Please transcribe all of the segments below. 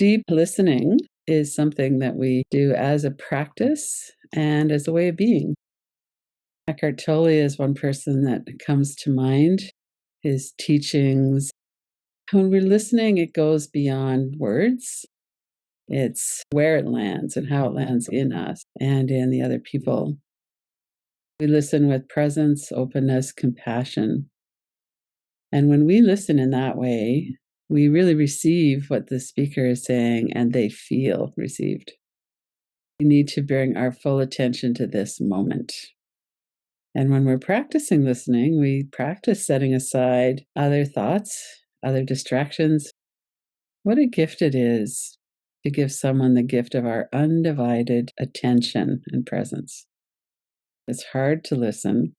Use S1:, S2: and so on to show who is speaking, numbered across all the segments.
S1: Deep listening is something that we do as a practice and as a way of being. Eckhart Tolle is one person that comes to mind. His teachings, when we're listening, it goes beyond words. It's where it lands and how it lands in us and in the other people. We listen with presence, openness, compassion. And when we listen in that way, we really receive what the speaker is saying and they feel received. We need to bring our full attention to this moment. And when we're practicing listening, we practice setting aside other thoughts, other distractions. What a gift it is to give someone the gift of our undivided attention and presence. It's hard to listen.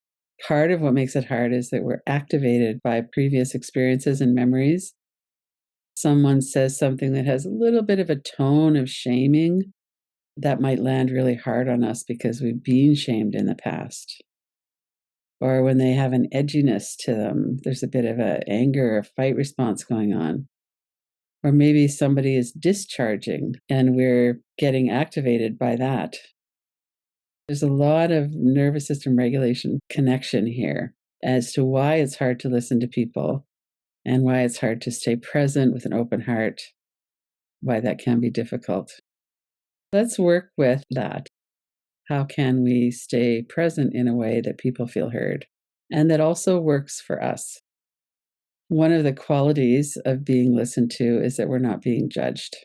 S1: Part of what makes it hard is that we're activated by previous experiences and memories. Someone says something that has a little bit of a tone of shaming, that might land really hard on us because we've been shamed in the past. Or when they have an edginess to them, there's a bit of an anger or fight response going on. Or maybe somebody is discharging and we're getting activated by that. There's a lot of nervous system regulation connection here as to why it's hard to listen to people and why it's hard to stay present with an open heart, why that can be difficult. Let's work with that. How can we stay present in a way that people feel heard and that also works for us? One of the qualities of being listened to is that we're not being judged.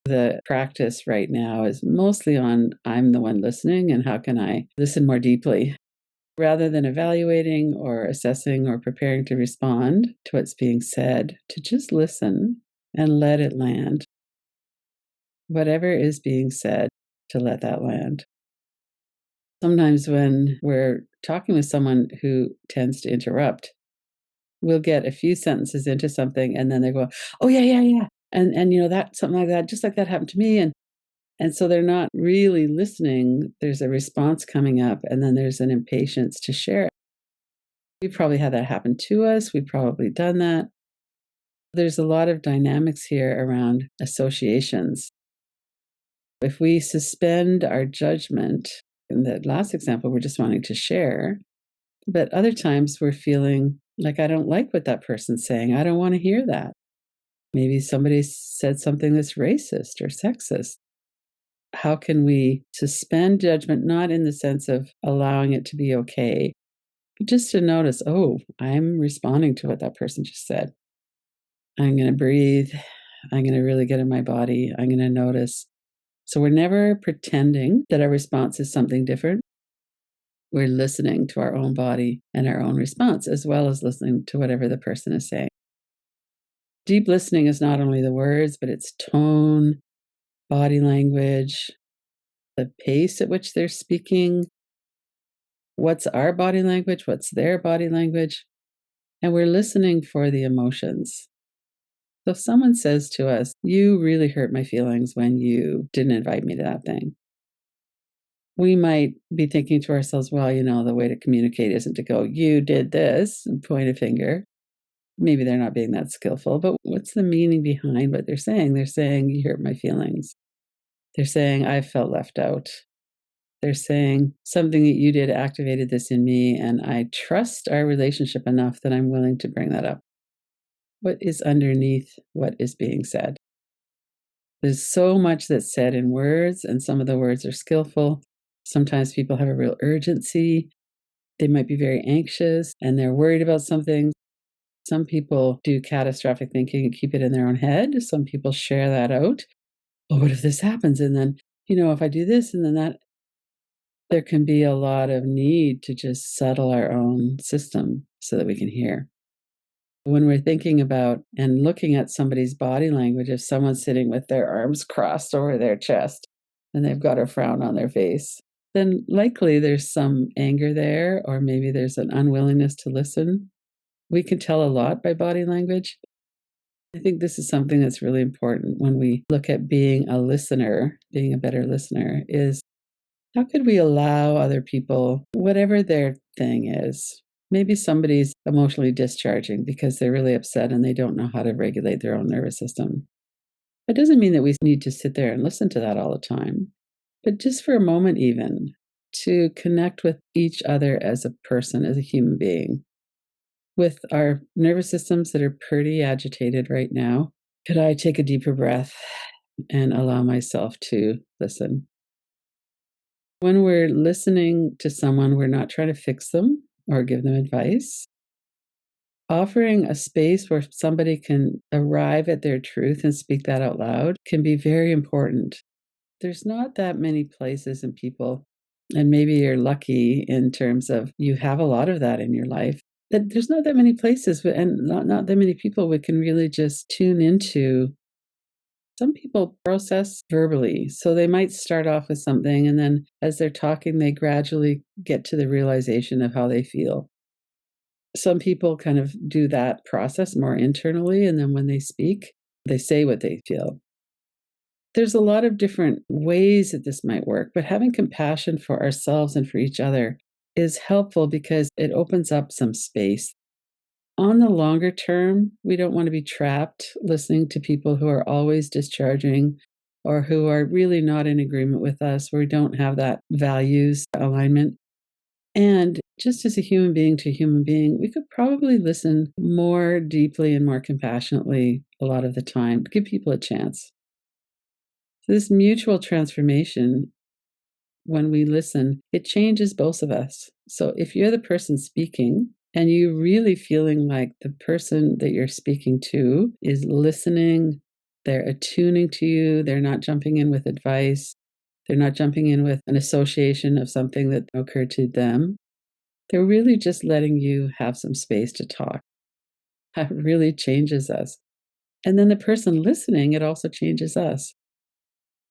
S1: The practice right now is mostly on I'm the one listening and how can I listen more deeply rather than evaluating or assessing or preparing to respond to what's being said, to just listen and let it land. Whatever is being said, to let that land. Sometimes when we're talking with someone who tends to interrupt, we'll get a few sentences into something and then they go, oh, yeah. And that something like that, just like that happened to me. And so they're not really listening. There's a response coming up and then there's an impatience to share it. We probably had that happen to us. We've probably done that. There's a lot of dynamics here around associations. If we suspend our judgment, in the last example, we're just wanting to share, but other times we're feeling like, I don't like what that person's saying. I don't want to hear that. Maybe somebody said something that's racist or sexist. How can we suspend judgment, not in the sense of allowing it to be okay, but just to notice, oh, I'm responding to what that person just said. I'm going to breathe. I'm going to really get in my body. I'm going to notice. So we're never pretending that our response is something different. We're listening to our own body and our own response, as well as listening to whatever the person is saying. Deep listening is not only the words, but it's tone, body language, the pace at which they're speaking. What's our body language? What's their body language? And we're listening for the emotions. So if someone says to us, you really hurt my feelings when you didn't invite me to that thing, we might be thinking to ourselves, well, the way to communicate isn't to go, you did this, and point a finger. Maybe they're not being that skillful, but what's the meaning behind what they're saying? They're saying, you hurt my feelings. They're saying, I felt left out. They're saying, something that you did activated this in me, and I trust our relationship enough that I'm willing to bring that up. What is underneath what is being said? There's so much that's said in words, and some of the words are skillful. Sometimes people have a real urgency. They might be very anxious and they're worried about something. Some people do catastrophic thinking and keep it in their own head. Some people share that out. Oh, what if this happens? And then, if I do this and then that, there can be a lot of need to just settle our own system so that we can hear. When we're thinking about and looking at somebody's body language, if someone's sitting with their arms crossed over their chest and they've got a frown on their face, then likely there's some anger there, or maybe there's an unwillingness to listen. We can tell a lot by body language. I think this is something that's really important when we look at being a listener, being a better listener, is how could we allow other people, whatever their thing is, maybe somebody's emotionally discharging because they're really upset and they don't know how to regulate their own nervous system. It doesn't mean that we need to sit there and listen to that all the time, but just for a moment, even to connect with each other as a person, as a human being. With our nervous systems that are pretty agitated right now, could I take a deeper breath and allow myself to listen? When we're listening to someone, we're not trying to fix them or give them advice. Offering a space where somebody can arrive at their truth and speak that out loud can be very important. There's not that many places and people, and maybe you're lucky in terms of you have a lot of that in your life. That there's not that many places and not that many people we can really just tune into. Some people process verbally, so they might start off with something, and then as they're talking, they gradually get to the realization of how they feel. Some people kind of do that process more internally, and then when they speak, they say what they feel. There's a lot of different ways that this might work, but having compassion for ourselves and for each other is helpful because it opens up some space. On the longer term, we don't want to be trapped listening to people who are always discharging or who are really not in agreement with us, where we don't have that values alignment. And just as a human being to human being, we could probably listen more deeply and more compassionately a lot of the time, give people a chance. So this mutual transformation, when we listen, it changes both of us. So if you're the person speaking and you really feeling like the person that you're speaking to is listening, they're attuning to you, they're not jumping in with advice, they're not jumping in with an association of something that occurred to them. They're really just letting you have some space to talk. That really changes us. And then the person listening, it also changes us.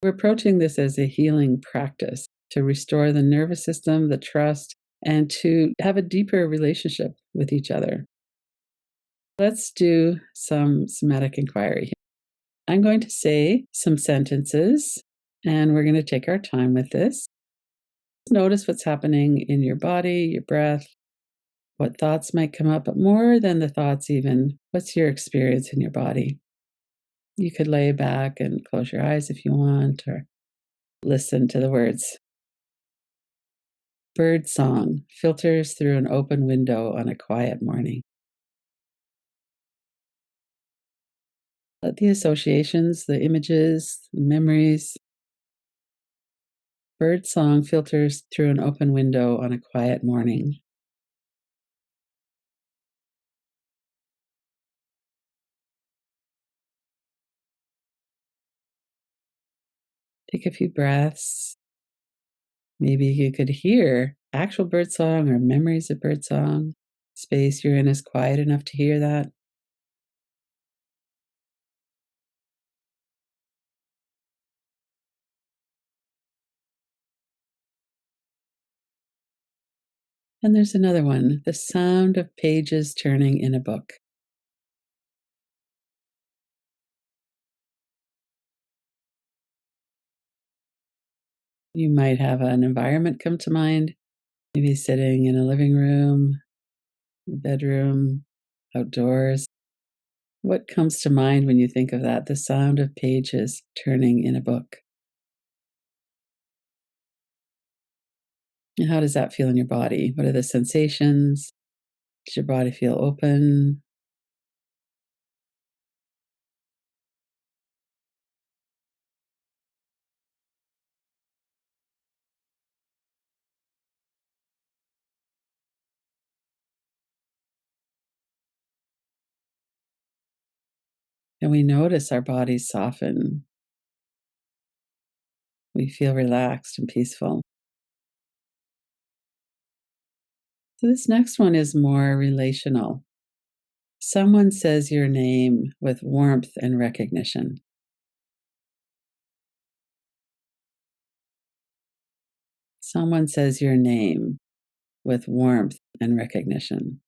S1: We're approaching this as a healing practice to restore the nervous system, the trust, and to have a deeper relationship with each other. Let's do some somatic inquiry. I'm going to say some sentences, and we're going to take our time with this. Notice what's happening in your body, your breath, what thoughts might come up, but more than the thoughts, even, what's your experience in your body? You could lay back and close your eyes if you want, or listen to the words. Bird song filters through an open window on a quiet morning. Let the associations, the images, the memories. Bird song filters through an open window on a quiet morning. Take a few breaths. Maybe you could hear actual birdsong or memories of birdsong. Space you're in is quiet enough to hear that. And there's another one, the sound of pages turning in a book. You might have an environment come to mind, maybe sitting in a living room, a bedroom, outdoors. What comes to mind when you think of that? The sound of pages turning in a book. And how does that feel in your body? What are the sensations? Does your body feel open? And we notice our bodies soften. We feel relaxed and peaceful. So, this next one is more relational. Someone says your name with warmth and recognition. Someone says your name with warmth and recognition.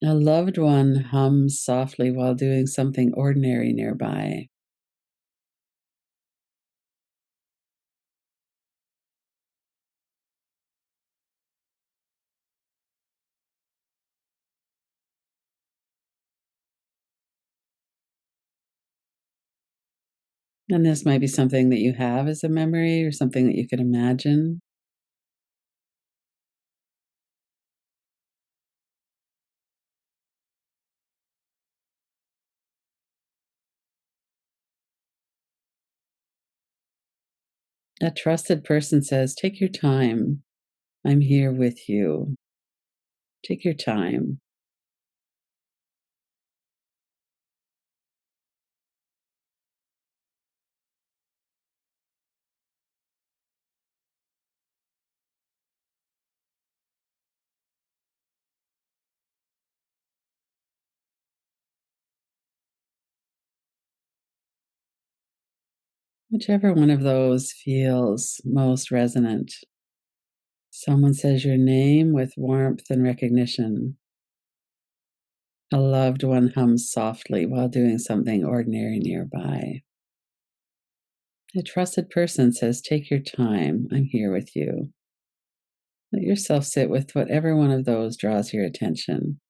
S1: A loved one hums softly while doing something ordinary nearby. And this might be something that you have as a memory or something that you can imagine. A trusted person says, "Take your time. I'm here with you. Take your time." Whichever one of those feels most resonant. Someone says your name with warmth and recognition. A loved one hums softly while doing something ordinary nearby. A trusted person says, "Take your time. I'm here with you." Let yourself sit with whatever one of those draws your attention.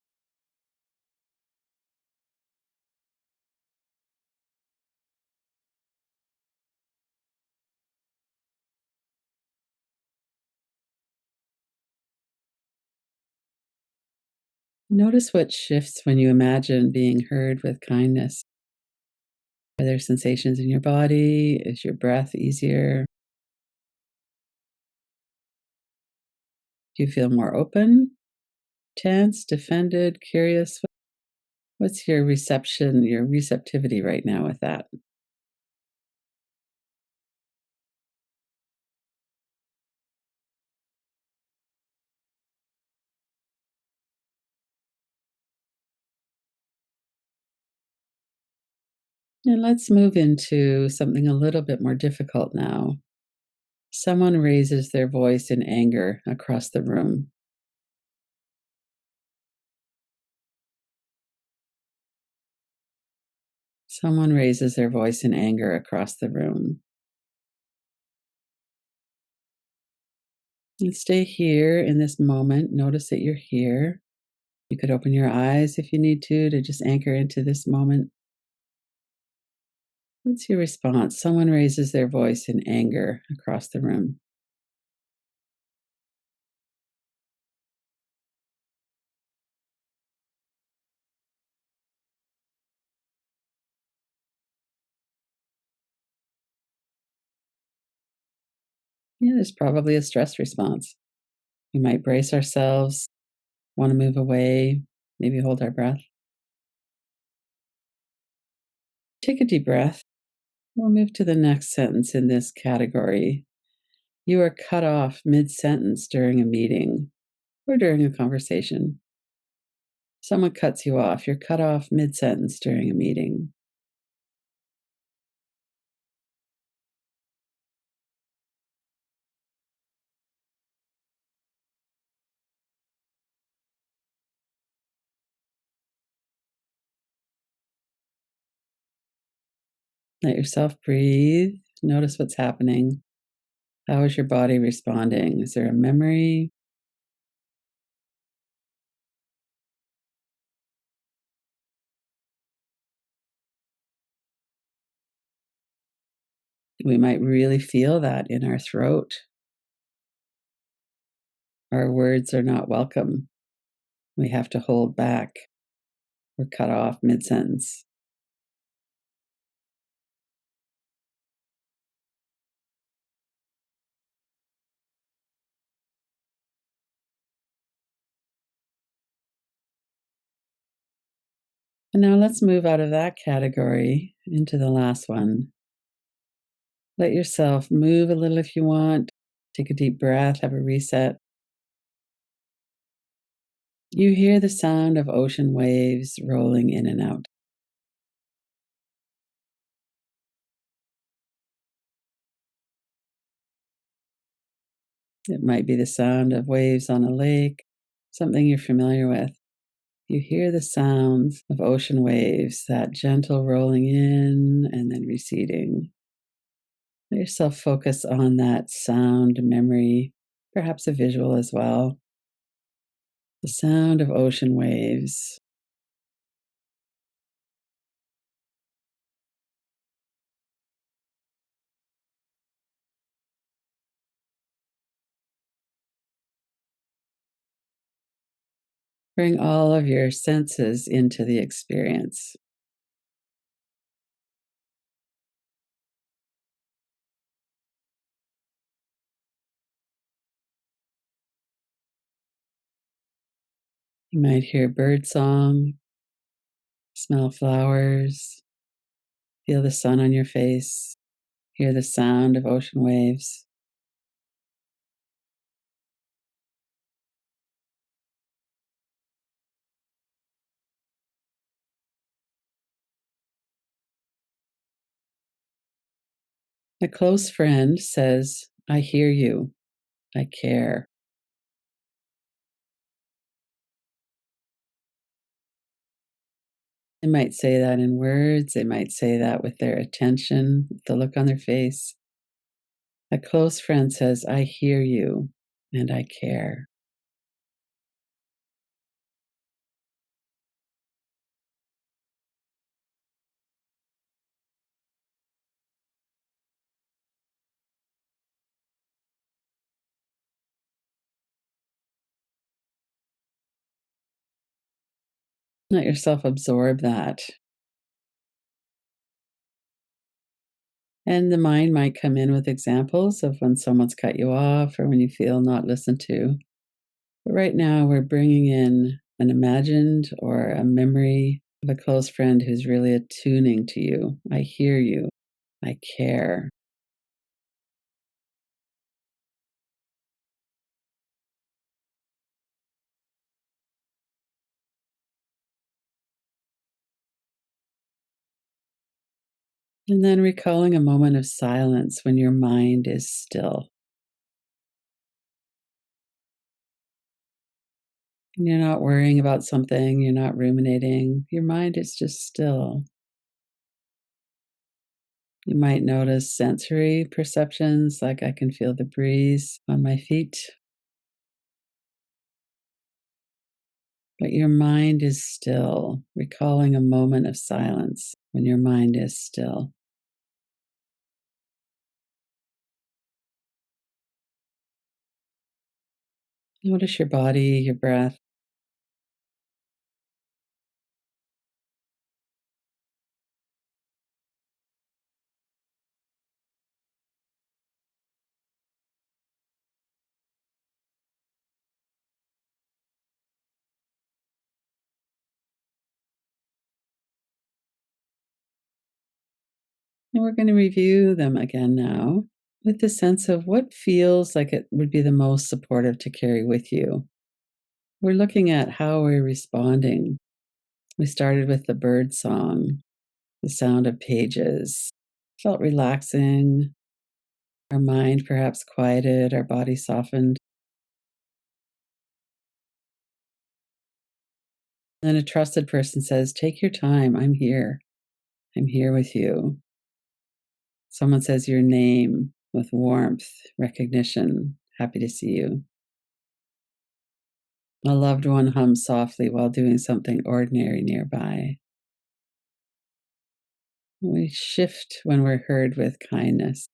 S1: Notice what shifts when you imagine being heard with kindness. Are there sensations in your body? Is your breath easier? Do you feel more open, tense, defended, curious? What's your reception, your receptivity right now with that? And let's move into something a little bit more difficult now. Someone raises their voice in anger across the room. Someone raises their voice in anger across the room. And stay here in this moment. Notice that you're here. You could open your eyes if you need to just anchor into this moment. What's your response? Someone raises their voice in anger across the room. Yeah, there's probably a stress response. We might brace ourselves, want to move away, maybe hold our breath. Take a deep breath. We'll move to the next sentence in this category. You are cut off mid sentence during a meeting or during a conversation. Someone cuts you off. You're cut off mid sentence during a meeting. Let yourself breathe. Notice what's happening. How is your body responding? Is there a memory? We might really feel that in our throat. Our words are not welcome. We have to hold back. We're cut off mid sentence. And now let's move out of that category into the last one. Let yourself move a little if you want. Take a deep breath, have a reset. You hear the sound of ocean waves rolling in and out. It might be the sound of waves on a lake, something you're familiar with. You hear the sounds of ocean waves, that gentle rolling in and then receding. Let yourself focus on that sound memory, perhaps a visual as well. The sound of ocean waves. Bring all of your senses into the experience. You might hear bird song, smell flowers, feel the sun on your face, hear the sound of ocean waves. A close friend says, I hear you, I care. They might say that in words, they might say that with their attention, the look on their face. A close friend says, I hear you and I care. Let yourself absorb that. And the mind might come in with examples of when someone's cut you off or when you feel not listened to. But right now, we're bringing in an imagined or a memory of a close friend who's really attuning to you. I hear you. I care. And then recalling a moment of silence when your mind is still. And you're not worrying about something, you're not ruminating. Your mind is just still. You might notice sensory perceptions, like I can feel the breeze on my feet, but your mind is still, recalling a moment of silence when your mind is still. Notice your body, your breath. And we're going to review them again now with the sense of what feels like it would be the most supportive to carry with you. We're looking at how we're responding. We started with the bird song, the sound of pages. Felt relaxing, our mind perhaps quieted, our body softened. Then a trusted person says, take your time, I'm here. I'm here with you. Someone says your name with warmth, recognition, happy to see you. A loved one hums softly while doing something ordinary nearby. We shift when we're heard with kindness.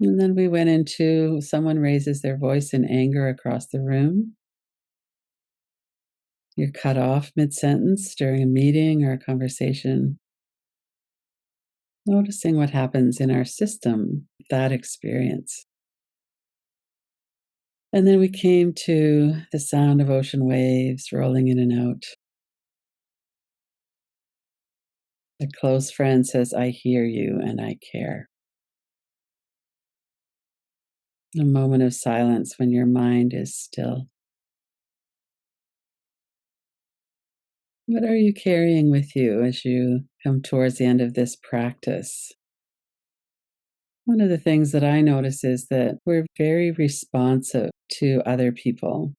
S1: And then we went into someone raises their voice in anger across the room. You're cut off mid sentence during a meeting or a conversation. Noticing what happens in our system, that experience. And then we came to the sound of ocean waves rolling in and out. A close friend says, I hear you and I care. A moment of silence when your mind is still. What are you carrying with you as you come towards the end of this practice? One of the things that I notice is that we're very responsive to other people.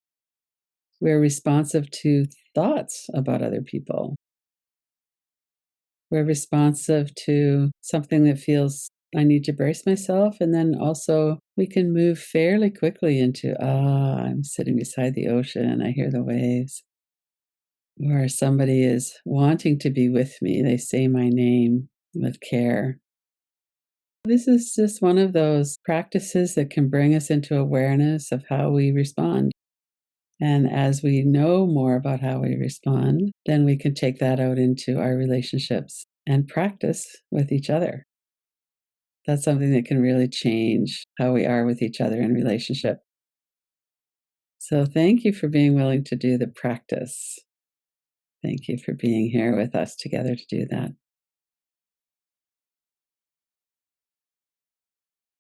S1: We're responsive to thoughts about other people. We're responsive to something that feels, I need to brace myself. And then also, we can move fairly quickly into, I'm sitting beside the ocean, I hear the waves. Or somebody is wanting to be with me, they say my name with care. This is just one of those practices that can bring us into awareness of how we respond. And as we know more about how we respond, then we can take that out into our relationships and practice with each other. That's something that can really change how we are with each other in relationship. So thank you for being willing to do the practice. Thank you for being here with us together to do that.